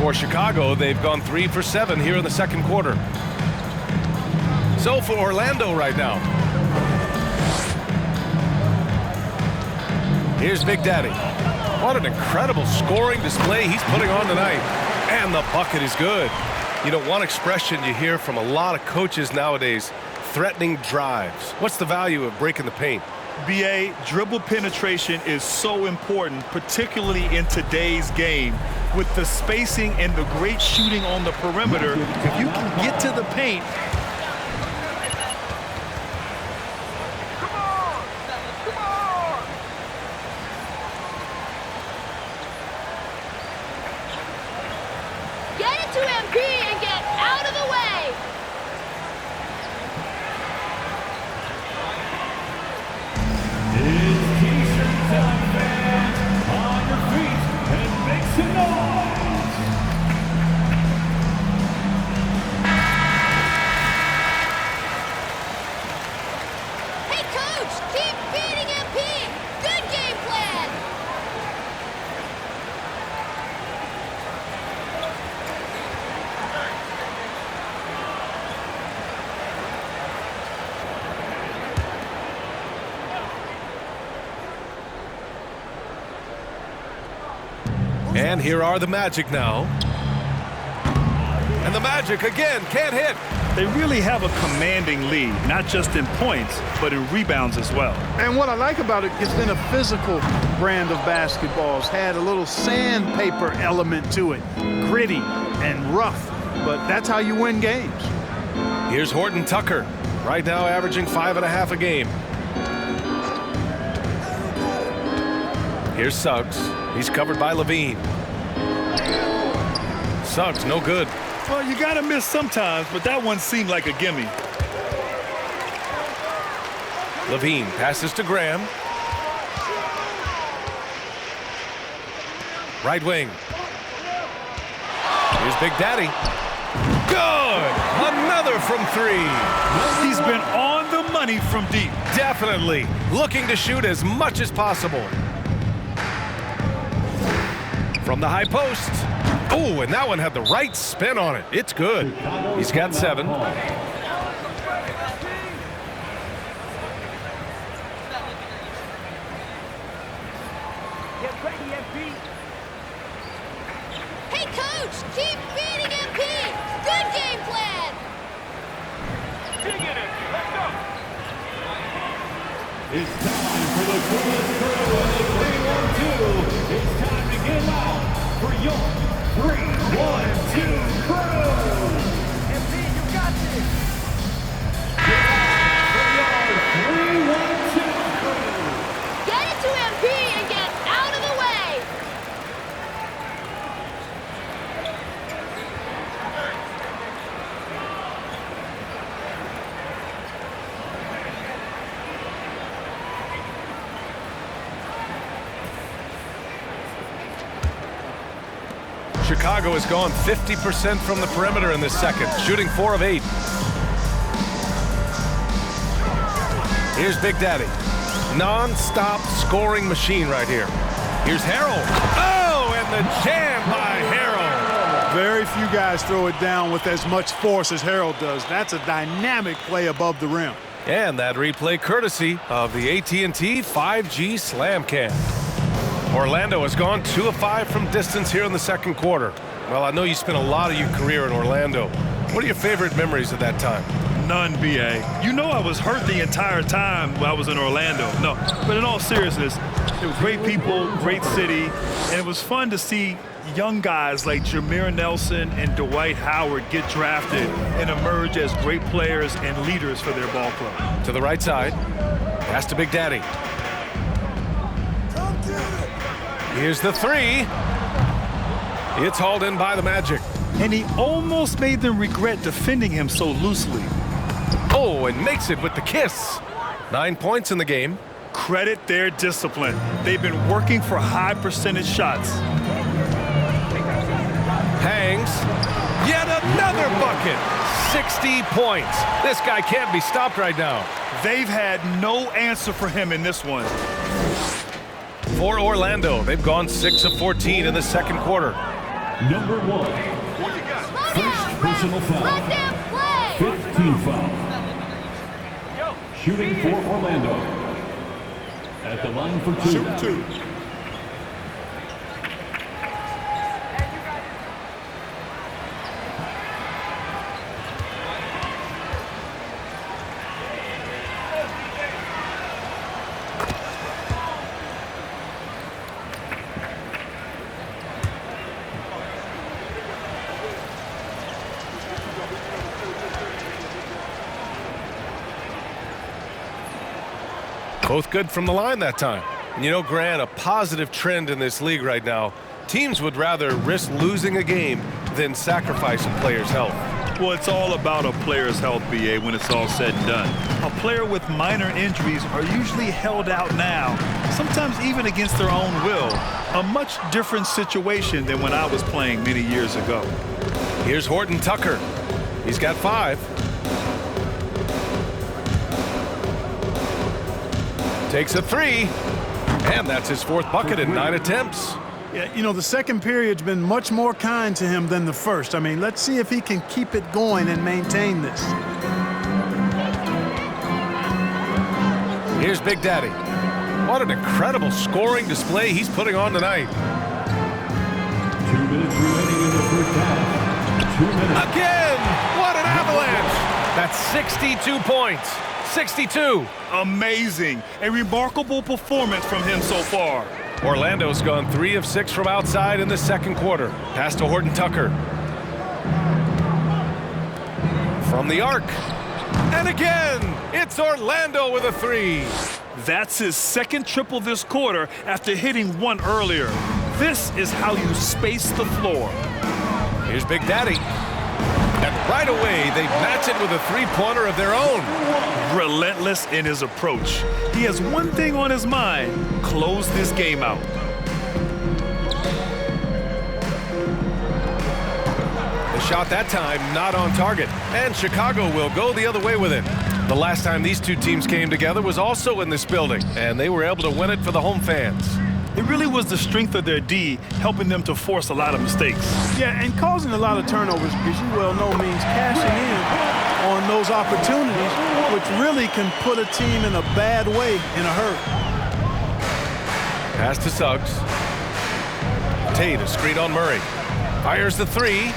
For Chicago, they've gone 3 for 7 here in the second quarter. So for Orlando right now. Here's Big Daddy. What an incredible scoring display he's putting on tonight. And the bucket is good. You know, one expression you hear from a lot of coaches nowadays, threatening drives. What's the value of breaking the paint? BA, dribble penetration is so important, particularly in today's game. With the spacing and the great shooting on the perimeter, if you can get to the paint. Get it to MP and get out of the way. It's T-shirt time, fans. On your feet and make some noise. Hey, coach, keep feeding MP. Good game plan. And here are the Magic now. And the Magic again can't hit. They really have a commanding lead, not just in points, but in rebounds as well. And what I like about it, it's been a physical brand of basketball. It's had a little sandpaper element to it, gritty and rough, but that's how you win games. Here's Horton Tucker, right now averaging 5.5 a game. Here's Suggs. He's covered by Levine. Suggs, no good. Well, you got to miss sometimes, but that one seemed like a gimme. Levine passes to Graham. Right wing. Here's Big Daddy. Good! Another from 3. He's been on the money from deep. Definitely looking to shoot as much as possible. From the high post. Oh, and that one had the right spin on it. It's good. He's got 7. Hey, coach, keep feeding MP. Good game plan. It's time for the coolest crew of the 3-1-2. It's time to get loud for your 3-1-2 crew. MP, you got this. Get loud for your 3-1-2 crew. Get it to MP and get out of the way. Chicago has gone 50% from the perimeter in this second, shooting 4 of 8. Here's Big Daddy. Non-stop scoring machine right here. Here's Harrell. Oh, and the jam by Harrell. Very few guys throw it down with as much force as Harold does. That's a dynamic play above the rim. And that replay courtesy of the AT&T 5G Slam Cam. Orlando has gone 2 of 5 from distance here in the second quarter. Well, I know you spent a lot of your career in Orlando. What are your favorite memories of that time? None, BA. You know I was hurt the entire time while I was in Orlando. No, but in all seriousness, it was great people, great city, and it was fun to see young guys like Jameer Nelson and Dwight Howard get drafted and emerge as great players and leaders for their ball club. To the right side. Pass to Big Daddy. Here's the 3. It's hauled in by the Magic. And he almost made them regret defending him so loosely. Oh, and makes it with the kiss. 9 points in the game. Credit their discipline. They've been working for high percentage shots. Hangs. Yet another bucket. 60 points. This guy can't be stopped right now. They've had no answer for him in this one. For Orlando, they've gone 6 of 14 in the second quarter. Number 1. Slow First down, personal ref. foul. Let them play. 15 foul. Shooting for Orlando. At the line for 2. Shoot 2. Both good from the line that time. And you know, Grant, a positive trend in this league right now. Teams would rather risk losing a game than sacrifice a player's health. Well, it's all about a player's health, BA, when it's all said and done. A player with minor injuries are usually held out now, sometimes even against their own will. A much different situation than when I was playing many years ago. Here's Horton Tucker. He's got 5. Takes a 3. And that's his 4th bucket in 9 attempts. Yeah, you know, the second period's been much more kind to him than the first. I mean, let's see if he can keep it going and maintain this. Here's Big Daddy. What an incredible scoring display he's putting on tonight. 2 minutes remaining in the first half. 2 minutes. Again! What an avalanche! That's 62 points. 62. Amazing. A remarkable performance from him so far. Orlando's gone 3 of 6 from outside in the second quarter. Pass to Horton Tucker. From the arc. And again, it's Orlando with a 3. That's his second triple this quarter after hitting 1 earlier. This is how you space the floor. Here's Big Daddy. And right away, they match it with a 3-pointer of their own. Relentless in his approach. He has one thing on his mind: close this game out. The shot that time not on target, and Chicago will go the other way with it. The last time these two teams came together was also in this building, and they were able to win it for the home fans. It really was the strength of their D helping them to force a lot of mistakes. Yeah, and causing a lot of turnovers, as you well know, means cashing in on those opportunities, which really can put a team in a bad way in a hurry. Pass to Suggs. Tate, a screen on Murray. Fires the 3.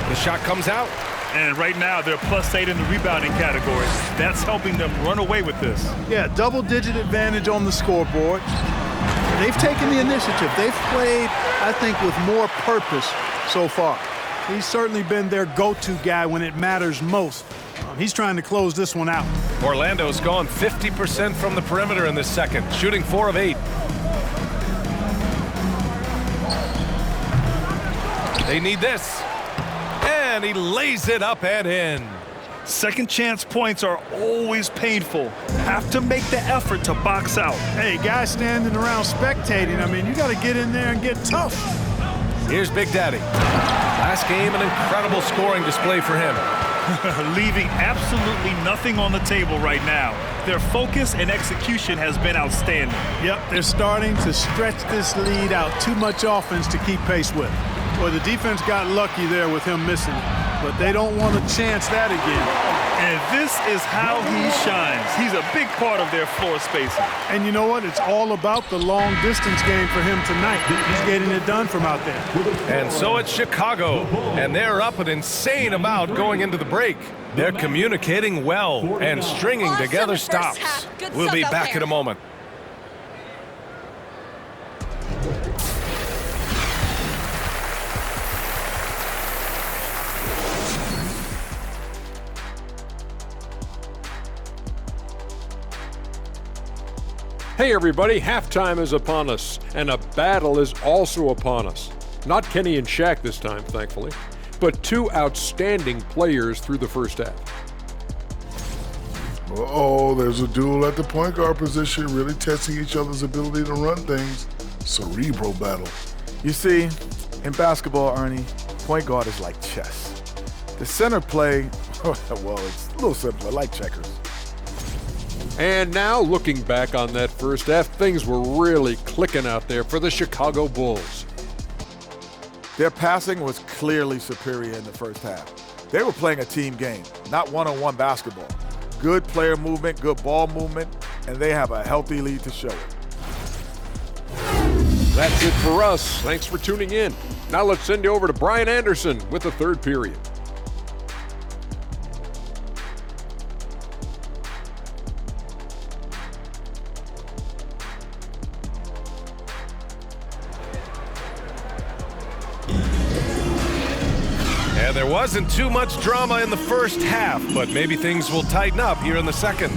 The shot comes out. And right now, they're +8 in the rebounding category. That's helping them run away with this. Yeah, double-digit advantage on the scoreboard. They've taken the initiative. They've played, I think, with more purpose so far. He's certainly been their go-to guy when it matters most. He's trying to close this one out. Orlando's gone 50% from the perimeter in this second, shooting 4 of 8. They need this. And he lays it up and in. Second chance points are always painful. Have to make the effort to box out. Hey, guys standing around spectating, I mean, you got to get in there and get tough. Here's Big Daddy. Last game, an incredible scoring display for him. Leaving absolutely nothing on the table right now. Their focus and execution has been outstanding. Yep, they're starting to stretch this lead out. Too much offense to keep pace with. Well, the defense got lucky there with him missing, but they don't want to chance that again. And this is how he shines. He's a big part of their floor spacing. And you know what? It's all about the long distance game for him tonight. He's getting it done from out there. And so it's Chicago, and they're up an insane amount going into the break. They're communicating well and stringing Awesome together first stops. half. Good We'll stuff be out back there. in a moment. Hey everybody, halftime is upon us, and a battle is also upon us. Not Kenny and Shaq this time, thankfully, but 2 outstanding players through the first half. Uh-oh, there's a duel at the point guard position, really testing each other's ability to run things. Cerebral battle. You see, in basketball, Ernie, point guard is like chess. The center play, well, it's a little simpler, like checkers. And now, looking back on that first half, things were really clicking out there for the Chicago Bulls. Their passing was clearly superior in the first half. They were playing a team game, not one-on-one basketball. Good player movement, good ball movement, and they have a healthy lead to show it. That's it for us. Thanks for tuning in. Now let's send you over to Brian Anderson with the third period. And there wasn't too much drama in the first half, but maybe things will tighten up here in the second.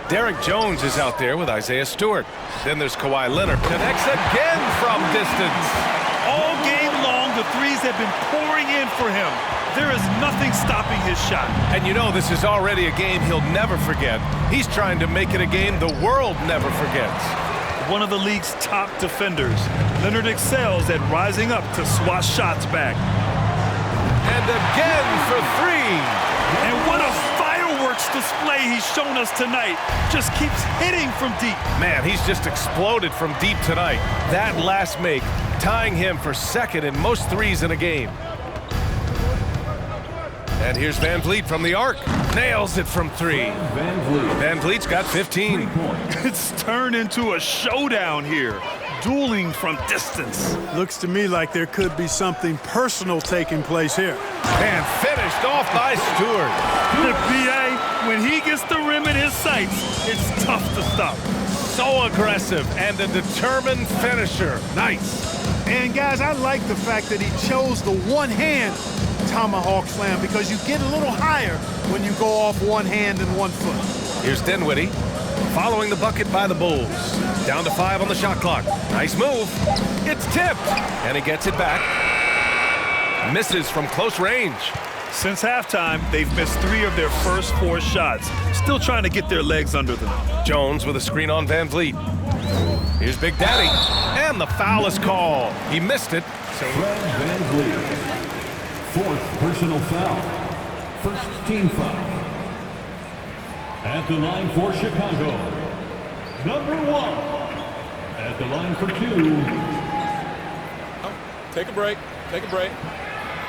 Derek Jones is out there with Isaiah Stewart. Then there's Kawhi Leonard. Connects again from distance. All game long, the threes have been pouring in for him. There is nothing stopping his shot. And you know this is already a game he'll never forget. He's trying to make it a game the world never forgets. One of the league's top defenders. Leonard excels at rising up to swat shots back. And again for three. And what a fireworks display he's shown us tonight. Just keeps hitting from deep. Man, he's just exploded from deep tonight. That last make, tying him for second in most threes in a game. And here's Van Vliet from the arc. Nails it from three. Van Vliet's got 15. It's turned into a showdown here. Dueling from distance. Looks to me like there could be something personal taking place here. And finished off by Stewart. The BA, when he gets the rim in his sights, it's tough to stop. So aggressive and a determined finisher. Nice. And guys, I like the fact that he chose the one-hand tomahawk slam because you get a little higher when you go off one hand and 1 foot. Here's Dinwiddie following the bucket by the Bulls. Down to 5 on the shot clock. Nice move. It's tipped. And he gets it back. Misses from close range. Since halftime, they've missed 3 of their first 4 shots. Still trying to get their legs under them. Jones with a screen on Van Vliet. Here's Big Daddy. And the foul is called. He missed it. So Fred Van Vliet. 4th personal foul. First team foul. At the line for Chicago, number 1. At the line for 2. Take a break. Take a break.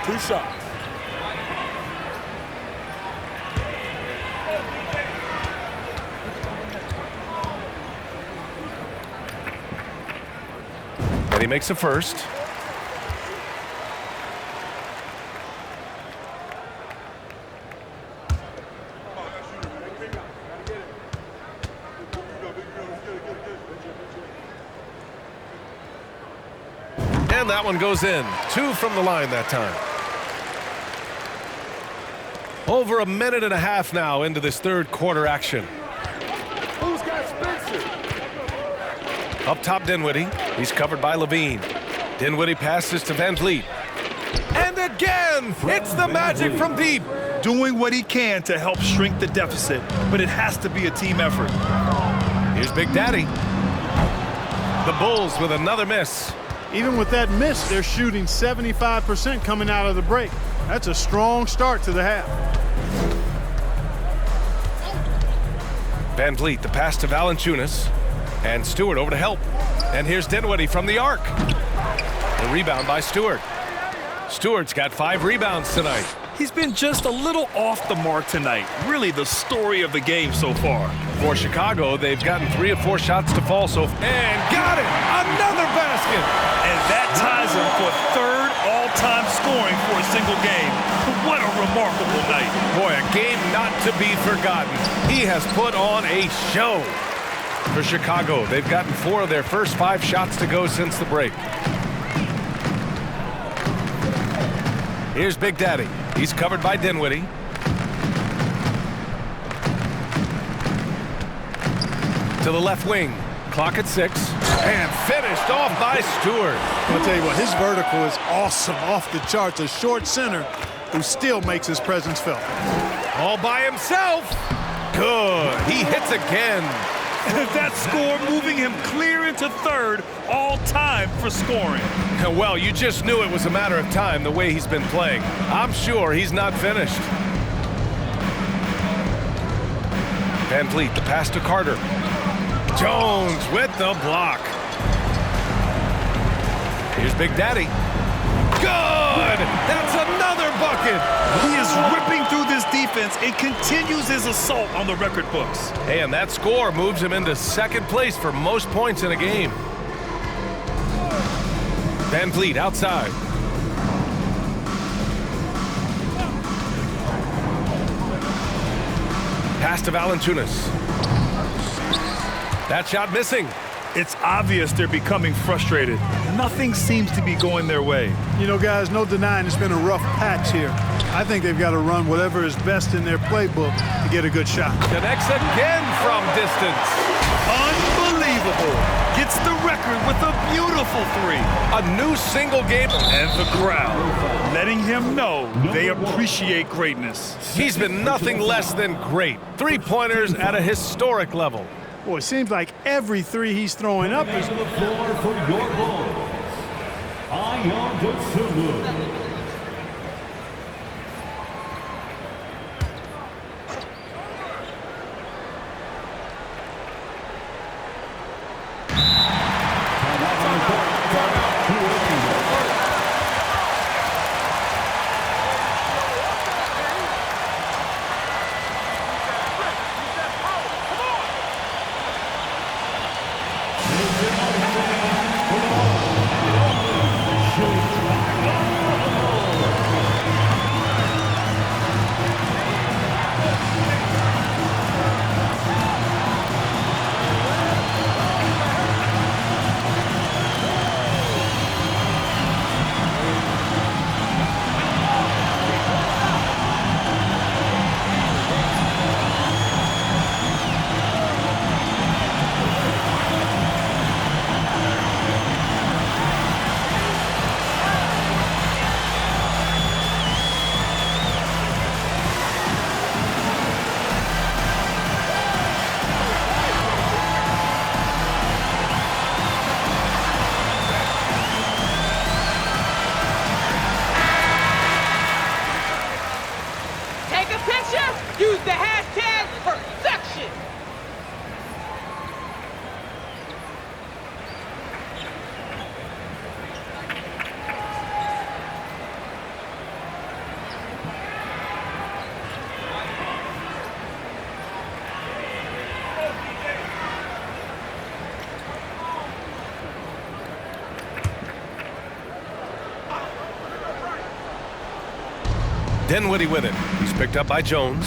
2 shots. And he makes a first. And that one goes in. 2 from the line that time. Over a minute and a half now into this third quarter action. Who's got Spencer? Up top, Dinwiddie. He's covered by Levine. Dinwiddie passes to Van Vliet. And again, it's the Magic from deep. Doing what he can to help shrink the deficit, but it has to be a team effort. Here's Big Daddy. The Bulls with another miss. Even with that miss, they're shooting 75% coming out of the break. That's a strong start to the half. Van Vliet, the pass to Valanciunas. And Stewart over to help. And here's Dinwiddie from the arc. The rebound by Stewart. Stewart's got 5 rebounds tonight. He's been just a little off the mark tonight. Really the story of the game so far. For Chicago, they've gotten 3 of 4 shots to fall so far. And got it! Another basket! And that ties him for 3rd all-time scoring for a single game. What a remarkable night. Boy, a game not to be forgotten. He has put on a show. For Chicago, they've gotten 4 of their first 5 shots to go since the break. Here's Big Daddy. He's covered by Dinwiddie. To the left wing. Clock at 6. And finished off by Stewart. I'll tell you what, his vertical is awesome, off the charts. A short center who still makes his presence felt. All by himself. Good. He hits again. That score moving him clear into 3rd all-time for scoring. Well, you just knew it was a matter of time the way he's been playing. I'm sure he's not finished. Van Vliet, the pass to Carter. Jones with the block. Here's Big Daddy. Good! That's another bucket! He is ripping through this defense and continues his assault on the record books. Hey, and that score moves him into second place for most points in a game. Van Vliet outside. Pass to Valanciunas. That shot missing. It's obvious they're becoming frustrated. Nothing seems to be going their way. You know, guys, no denying it's been a rough patch here. I think they've got to run whatever is best in their playbook to get a good shot. Connects again from distance. Unbelievable. Gets the record with a beautiful three. A new single game. And the crowd letting him know they appreciate greatness. He's been nothing less than great. Three-pointers at a historic level. Boy, it seems like every three he's throwing up is... To the floor for your Bulls, Ayo Dosunmu. Use the hashtag perfection. Dinwiddie with it. He's picked up by Jones.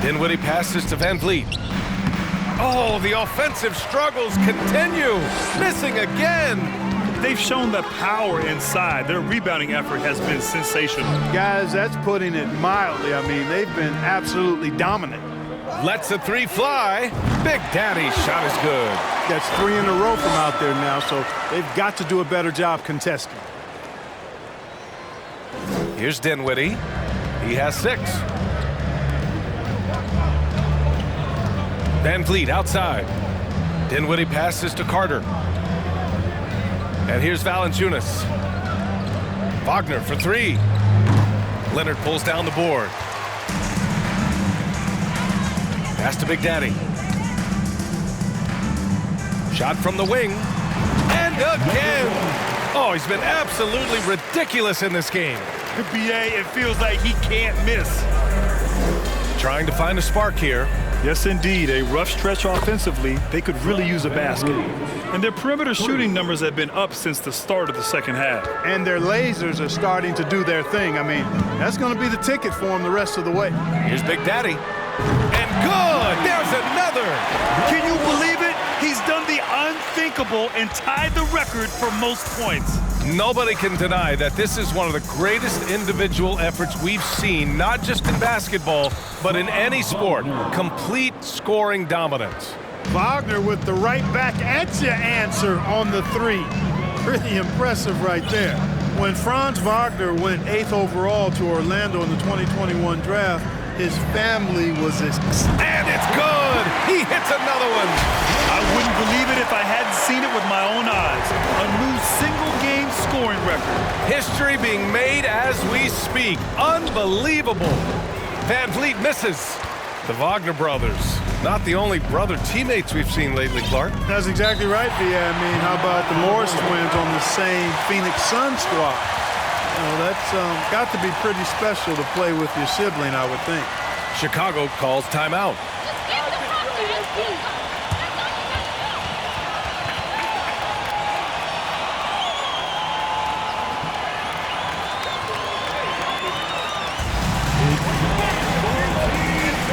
Dinwiddie passes to Van Vliet. Oh, the offensive struggles continue. Missing again. They've shown the power inside. Their rebounding effort has been sensational. Guys, that's putting it mildly. I mean, they've been absolutely dominant. Lets a three fly. Big Daddy's shot is good. That's three in a row from out there now, so they've got to do a better job contesting. Here's Dinwiddie. He has 6. Van Vliet outside. Dinwiddie passes to Carter. And here's Valanciunas. Wagner for 3. Leonard pulls down the board. Pass to Big Daddy. Shot from the wing. And again! Oh, he's been absolutely ridiculous in this game. The BA, it feels like he can't miss. Trying to find a spark here. Yes, indeed. A rough stretch offensively. They could really use a basket. And their perimeter shooting numbers have been up since the start of the second half. And their lasers are starting to do their thing. I mean, that's going to be the ticket for them the rest of the way. Here's Big Daddy. And good! There's another! Can you believe it? He's done the unthinkable and tied the record for most points. Nobody can deny that this is one of the greatest individual efforts we've seen, not just in basketball, but in any sport. Complete scoring dominance. Wagner with the right back at you answer on the 3. Pretty impressive right there. When Franz Wagner went 8th overall to Orlando in the 2021 draft, his family was ecstatic. And it's good! He hits another one! I wouldn't believe it if I hadn't seen it with my own eyes. A new single-game scoring record. History being made as we speak. Unbelievable. Van Vliet misses. The Wagner brothers, not the only brother teammates we've seen lately, Clark. That's exactly right, B.A. I mean, how about the Morris twins on the same Phoenix Suns squad? You know, that's got to be pretty special to play with your sibling, I would think. Chicago calls timeout. Just give the puck to SP. That's all you got to do.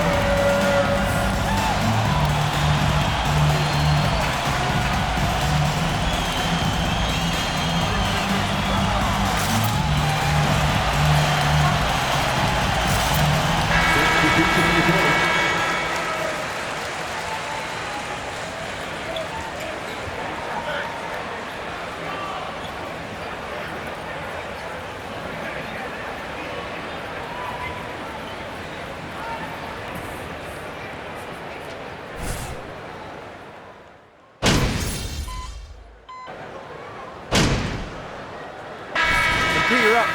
You're up.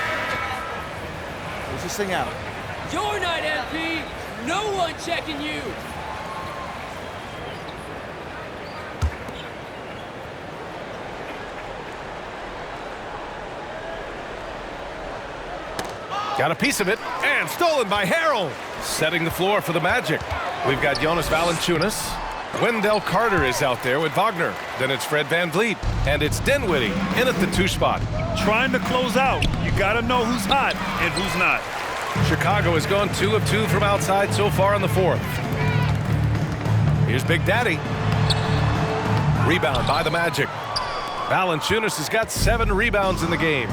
Close this thing out. Your night, MP. No one checking you. Got a piece of it, and stolen by Harrell. Setting the floor for the Magic. We've got Jonas Valanciunas. Wendell Carter is out there with Wagner. Then it's Fred VanVleet, and it's Dinwiddie in at the 2 spot. Trying to close out. You got to know who's hot and who's not. Chicago has gone 2 of 2 from outside so far in the 4th. Here's Big Daddy. Rebound by the Magic. Valanciunas has got 7 rebounds in the game.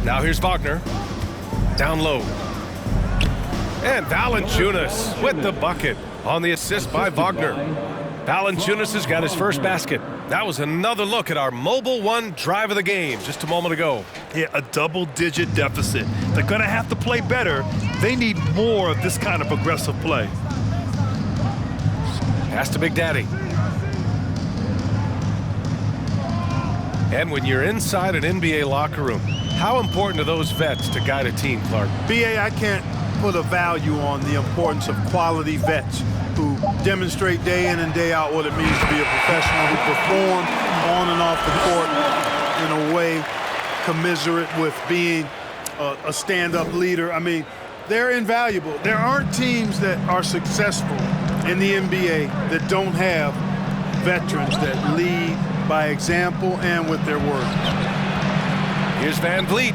Now here's Wagner. Down low. And Valanciunas with the bucket on the assist by Wagner. Valanciunas has got his first basket. That was another look at our Mobile One drive of the game just a moment ago. Yeah, a double-digit deficit. They're going to have to play better. They need more of this kind of aggressive play. Pass to Big Daddy. And when you're inside an NBA locker room, how important are those vets to guide a team, Clark? B.A., I can't put a value on the importance of quality vets who demonstrate day in and day out what it means to be a professional, who perform on and off the court in a way commiserate with being a stand-up leader. I mean, they're invaluable. There aren't teams that are successful in the NBA that don't have veterans that lead by example and with their words. Here's VanVleet.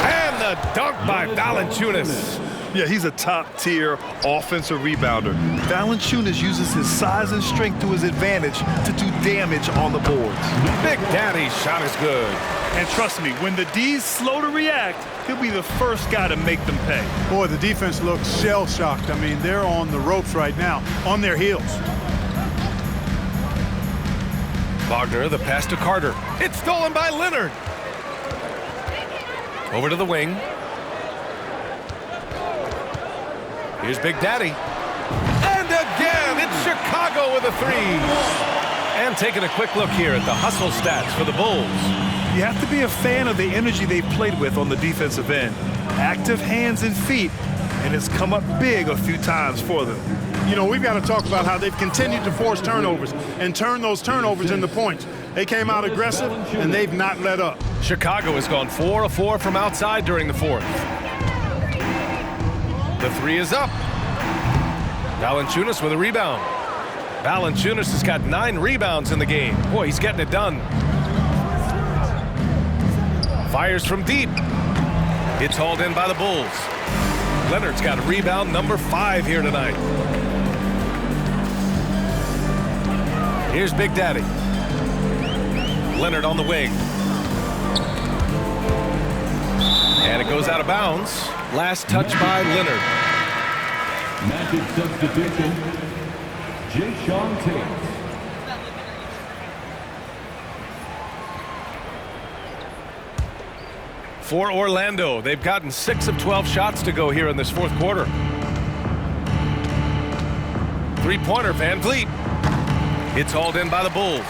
And the dunk by Valanciunas. Yeah, he's a top-tier offensive rebounder. Valanciunas uses his size and strength to his advantage to do damage on the boards. Big Daddy's shot is good. And trust me, when the D's slow to react, he'll be the first guy to make them pay. Boy, the defense looks shell-shocked. I mean, they're on the ropes right now, on their heels. Wagner, the pass to Carter. It's stolen by Leonard. Over to the wing. Here's Big Daddy. And again, it's Chicago with a 3. And taking a quick look here at the hustle stats for the Bulls. You have to be a fan of the energy they've played with on the defensive end. Active hands and feet, and it's come up big a few times for them. You know, we've got to talk about how they've continued to force turnovers and turn those turnovers into points. They came out aggressive, and they've not let up. Chicago has gone 4 of 4 from outside during the 4th. The 3 is up. Valanciunas with a rebound. Valanciunas has got 9 rebounds in the game. Boy, he's getting it done. Fires from deep. It's hauled in by the Bulls. Leonard's got rebound number 5 here tonight. Here's Big Daddy. Leonard on the wing. And it goes out of bounds. Last touch by Leonard. Magic substitution, Jayshawn Tate. For Orlando, they've gotten 6 of 12 shots to go here in this 4th quarter. 3-pointer, VanVleet. It's hauled in by the Bulls.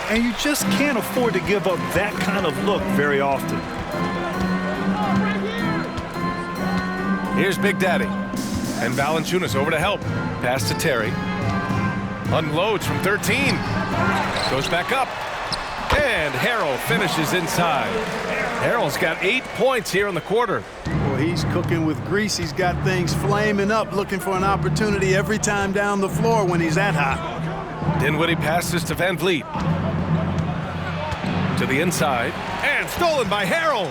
And you just can't afford to give up that kind of look very often. Here's Big Daddy. And Valanciunas over to help. Pass to Terry. Unloads from 13. Goes back up. And Harrell finishes inside. Harrell's got 8 points here in the quarter. Well, he's cooking with grease. He's got things flaming up, looking for an opportunity every time down the floor when he's that hot. Dinwiddie passes to Van Vliet. To the inside. And stolen by Harrell.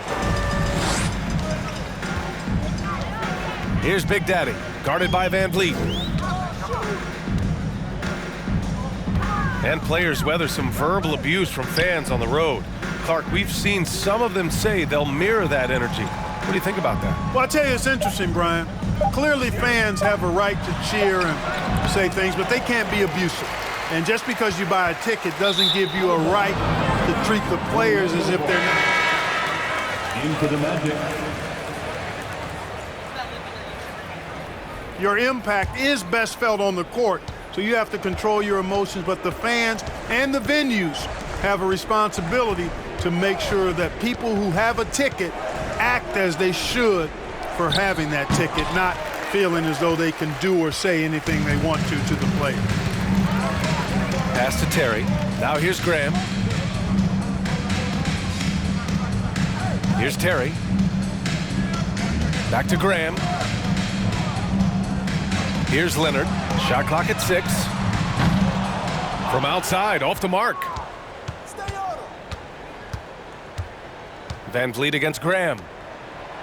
Here's Big Daddy, guarded by Van Vliet. And players weather some verbal abuse from fans on the road. Clark, we've seen some of them say they'll mirror that energy. What do you think about that? Well, I tell you, it's interesting, Brian. Clearly, fans have a right to cheer and say things, but they can't be abusive. And just because you buy a ticket doesn't give you a right to treat the players as if they're not. Into the Magic. Your impact is best felt on the court, so you have to control your emotions, but the fans and the venues have a responsibility to make sure that people who have a ticket act as they should for having that ticket, not feeling as though they can do or say anything they want to the player. Pass to Terry. Now here's Graham. Here's Terry. Back to Graham. Here's Leonard. Shot clock at 6. From outside, off the mark. Van Vliet against Graham.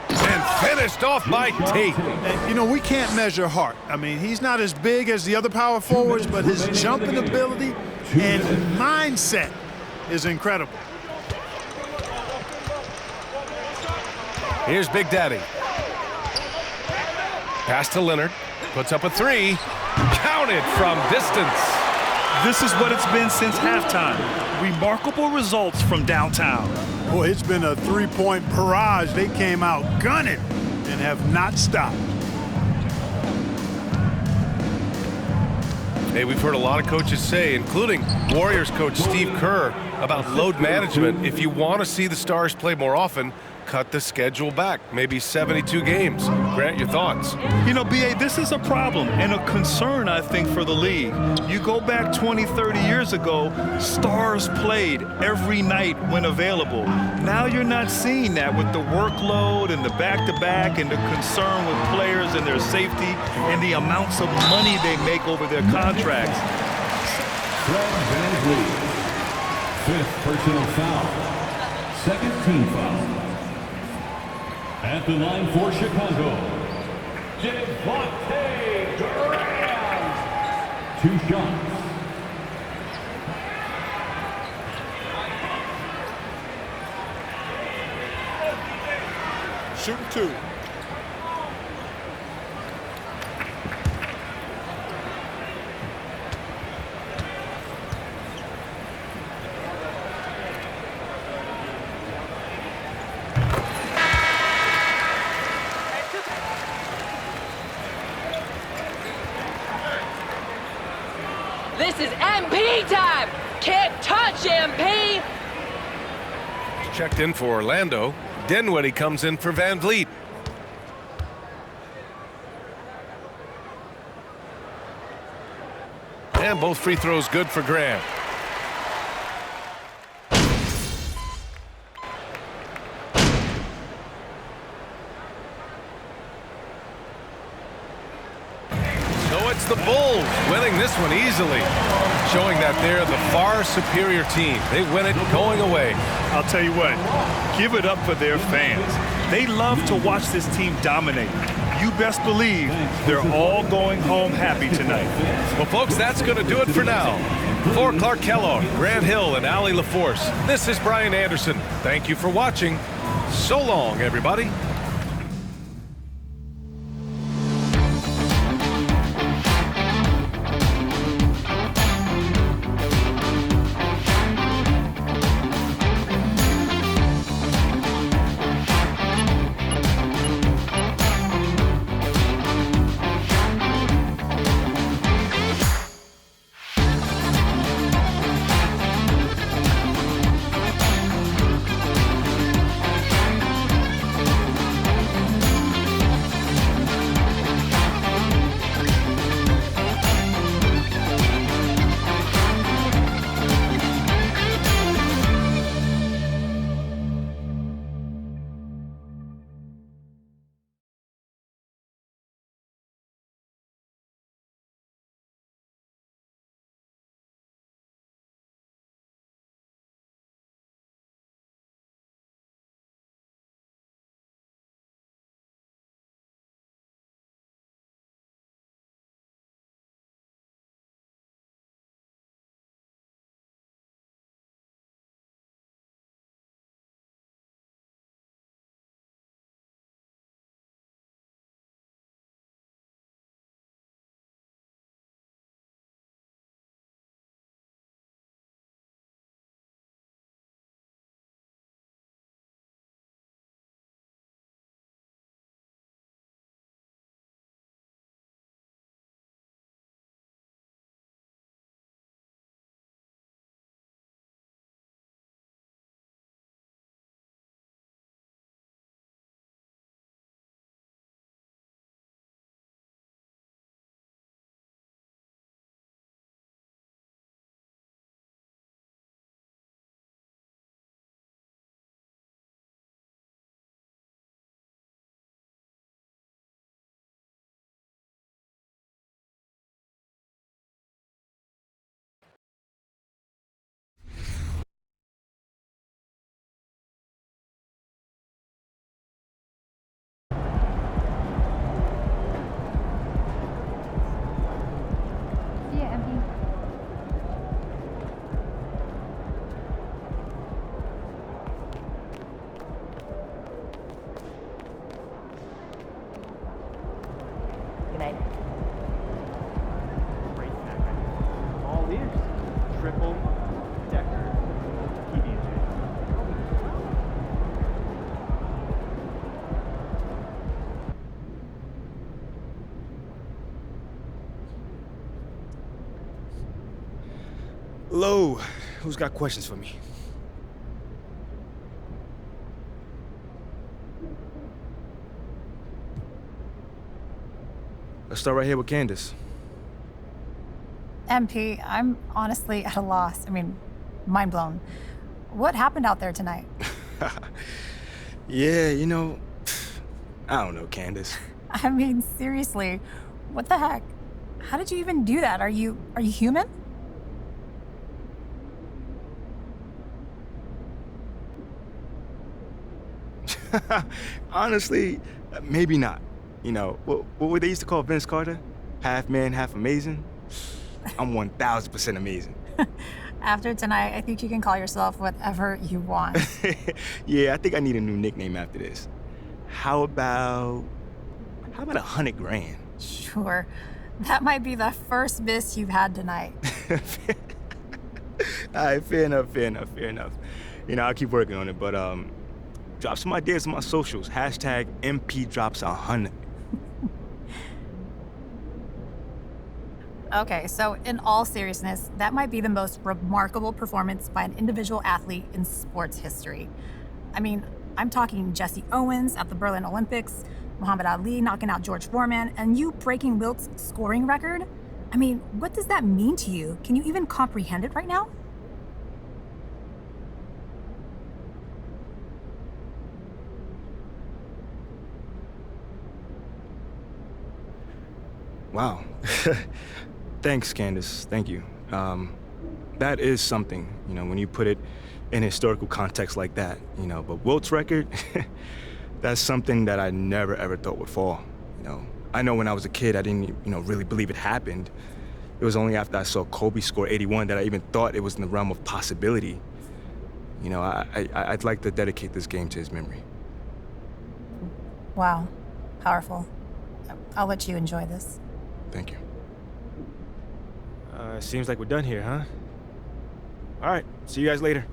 And finished off by Tate. And, you know, we can't measure heart. I mean, he's not as big as the other power forwards, but his jumping ability and mindset is incredible. Here's Big Daddy. Pass to Leonard. Puts up a 3. Counted from distance. This is what it's been since halftime. Remarkable results from downtown. Boy, it's been a three-point barrage. They came out gunning and have not stopped. Hey, we've heard a lot of coaches say, including Warriors coach Steve Kerr, about load management. If you want to see the Stars play more often, cut the schedule back, maybe 72 games. Grant, your thoughts? You know, B.A., this is a problem and a concern, I think, for the league. You go back 20, 30 years ago, Stars played every night when available. Now you're not seeing that with the workload and the back-to-back and the concern with players and their safety and the amounts of money they make over their contracts. Fred VanVleet, 5th personal foul, 2nd team foul. At the line for Chicago, Devontae Graham. 2 shots. Shooting 2. This is MP time! Can't touch MP! Checked in for Orlando. Dinwiddie comes in for Van Vliet. And both free throws good for Graham. So it's the Bulls winning this one easily, showing that they're the far superior team. They win it going away. I'll tell you what, give it up for their fans. They love to watch this team dominate. You best believe they're all going home happy tonight. Well, folks, that's going to do it for now. For Clark Kellogg, Grant Hill, and Allie LaForce, this is Brian Anderson. Thank you for watching. So long, everybody. triple, Decker, PB&J. Hello, who's got questions for me? Let's start right here with Candace. MP, I'm honestly at a loss. I mean, mind blown. What happened out there tonight? Yeah, you know, I don't know, Candace. I mean, seriously, what the heck? How did you even do that? Are you human? Honestly, maybe not. You know, what would they used to call Vince Carter? Half man, half amazing? I'm 1,000% amazing. After tonight, I think you can call yourself whatever you want. Yeah, I think I need a new nickname after this. How about 100 grand? Sure. That might be the first miss you've had tonight. All right, fair enough. You know, I'll keep working on it, but drop some ideas on my socials. Hashtag #MPDrops100. Okay, so in all seriousness, that might be the most remarkable performance by an individual athlete in sports history. I mean, I'm talking Jesse Owens at the Berlin Olympics, Muhammad Ali knocking out George Foreman, and you breaking Wilt's scoring record. I mean, what does that mean to you? Can you even comprehend it right now? Wow. Thanks, Candace. Thank you. That is something, you know, when you put it in historical context like that, you know. But Wilt's record, that's something that I never, ever thought would fall, you know. I know when I was a kid, I didn't, you know, really believe it happened. It was only after I saw Kobe score 81 that I even thought it was in the realm of possibility. You know, I'd like to dedicate this game to his memory. Wow. Powerful. I'll let you enjoy this. Thank you. Seems like we're done here, huh? All right, see you guys later.